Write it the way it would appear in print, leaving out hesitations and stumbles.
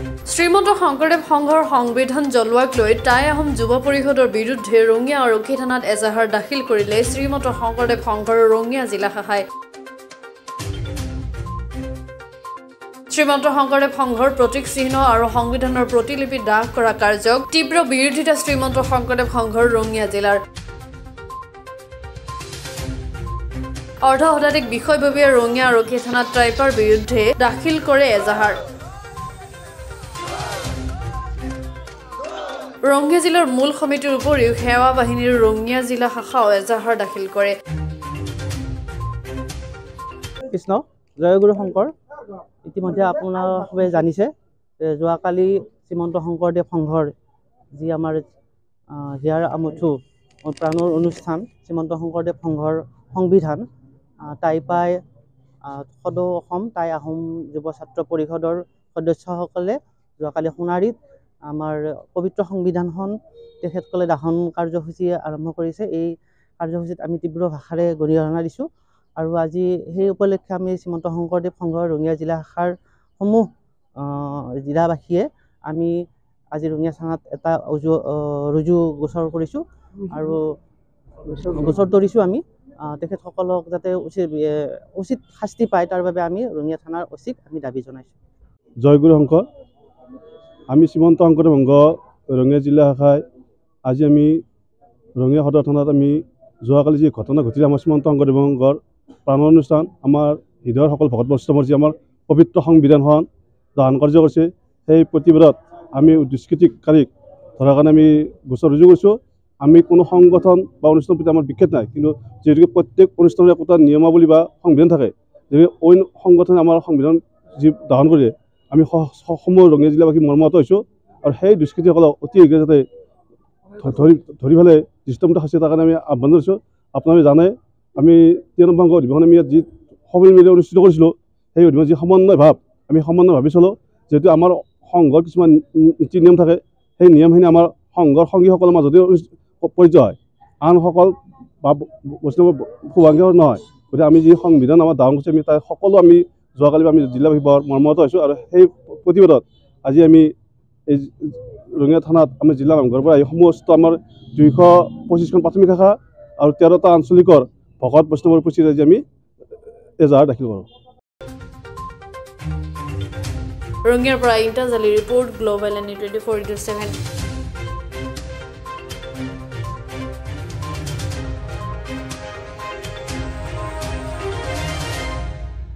শ্ৰীমন্ত শংকৰদেৱ সংঘৰ সংবিধান জ্বলোৱাক লৈ টাই আহোম যুৱ পৰিষদৰ বিৰুদ্ধে ৰঙিয়া আৰক্ষী থানাত এজাহাৰ দাখিল কৰিলে শ্ৰীমন্ত শংকৰদেৱ সংঘৰ ৰঙিয়া জিলা শাখাই। শ্ৰীমন্ত শংকৰদেৱ সংঘৰ প্ৰতীক চিহ্ন আৰু সংবিধানৰ প্ৰতিলিপি দাহ কৰা কাৰ্যক তীব্ৰ বিৰোধিতা শ্ৰীমন্ত শংকৰদেৱ সংঘৰ ৰঙিয়া জিলাৰ। অৰ্ধ শতাধিক বিষয়ববীয়া ৰঙিয়া আৰক্ষী থানাত ট্ৰাইপাৰ বিৰুদ্ধে দাখিল কৰে এজাহাৰ। ৰঙিয়া জিলাৰ মূল সমিতিৰ উপৰিও সেৱা বাহিনীৰ ৰঙিয়া জিলা শাখাও এজাহাৰ দাখিল কৰে। কৃষ্ণ জয়গুৰু শংকৰ। ইতিমধ্যে আপোনাৰ সবে জানিছে যে যোৱাকালি শ্ৰীমন্ত শংকৰদেৱ সংঘৰ যি আমাৰ হিয়াৰ আমঠু প্ৰাণৰ অনুষ্ঠান শ্ৰীমন্ত শংকৰদেৱ সংঘৰ সংবিধান টাইপাই সদৌ অসম টাই আহোম যুৱ ছাত্ৰ পৰিষদৰ সদস্যসকলে যোৱাকালি সোণাৰীত আমাৰ পবিত্ৰ সংবিধানখন তেখেতসকলে দাহন কাৰ্যসূচী আৰম্ভ কৰিছে। এই কাৰ্যসূচীত আমি তীব্ৰ ভাষাৰে গৰিহণা দিছোঁ আৰু আজি সেই উপলক্ষে আমি শ্ৰীমন্ত শংকৰদেৱ সংঘৰ ৰঙিয়া জিলা শাখাৰ সমূহ জিলাবাসীয়ে আমি আজি ৰঙিয়া থানাত এটা ৰুজু গোচৰ কৰিছোঁ আৰু গোচৰ তৰিছোঁ আমি তেখেতসকলক যাতে উচিত শাস্তি পায় তাৰ বাবে আমি ৰঙিয়া থানাৰ অচিক আমি দাবী জনাইছোঁ। জয়গুৰু শংকৰ। আমি শ্ৰীমন্ত শংকৰদেৱ সংঘ ৰঙিয়া জিলা শাখাই আজি আমি ৰঙিয়া সদৰ থানাত আমি যোৱাকালি যি ঘটনা ঘটিলে আমাৰ শ্ৰীমন্ত শংকৰদেৱ সংঘৰ প্ৰাণৰ অনুষ্ঠান আমাৰ হৃদয়ৰ সকল ভকত বৈষ্ণৱৰ যি আমাৰ পবিত্ৰ সংবিধানখন দাহন কাৰ্য কৰিছে সেই প্ৰতিবাদত আমি দুষ্কৃতিকাৰীক ধৰাৰ কাৰণে আমি গোচৰ ৰুজু কৰিছোঁ। আমি কোনো সংগঠন বা অনুষ্ঠানৰ প্ৰতি আমাৰ বিক্ষেপ নাই, কিন্তু যিহেতুকে প্ৰত্যেক অনুষ্ঠানৰ একোটা নিয়মাৱলী বা সংবিধান থাকে, গতিকে অইন সংগঠনে আমাৰ সংবিধান যি দাহন কৰিলে আমি সমূহ ৰঙিয়া জিলাবাসী মৰ্মাহত হৈছোঁ আৰু সেই দুষ্কৃতিসকলক অতি শীঘ্ৰে যাতে ধৰি পেলাই দৃষ্টান্ত শাস্তি তাৰ কাৰণে আমি আহ্বান কৰিছোঁ। আপোনালোকে জানে আমি 13 নম্বৰ সংঘ অধিৱেশন আমি ইয়াত যি সমিল অনুষ্ঠিত কৰিছিলোঁ সেই অধিৱেশন যি সমন্বয় ভাৱ আমি সমন্বয় ভাবি চলোঁ। যিহেতু আমাৰ সংঘৰ কিছুমান নীতি নিয়ম থাকে, সেই নিয়মখিনি আমাৰ সংঘৰ সংগীসকলৰ মাজতে প্ৰযোজ্য হয়, আনসকল বা বৈষ্ণৱ শুভাংগী নহয়। গতিকে আমি যি সংবিধান আমাৰ দাহন কৰিছোঁ আমি তাৰ সকলো আমি যোৱাকালি আমি জিলাবাসী বৰ মৰ্মাহত হৈছোঁ আৰু সেই প্ৰতিবাদত আজি আমি এই ৰঙিয়া থানাত আমি জিলা নামঘৰৰ পৰা এই সমস্ত আমাৰ 225খন প্ৰাথমিক শাখা আৰু 13টা আঞ্চলিকৰ ভকত বৈষ্ণৱৰ উপস্থিত আজি আমি এজাহাৰ দাখিল কৰোঁ। ৰঙিয়াৰ পৰা ইণ্টাজালি ৰিপৰ্ট গ্লোবেল এনি 24/7।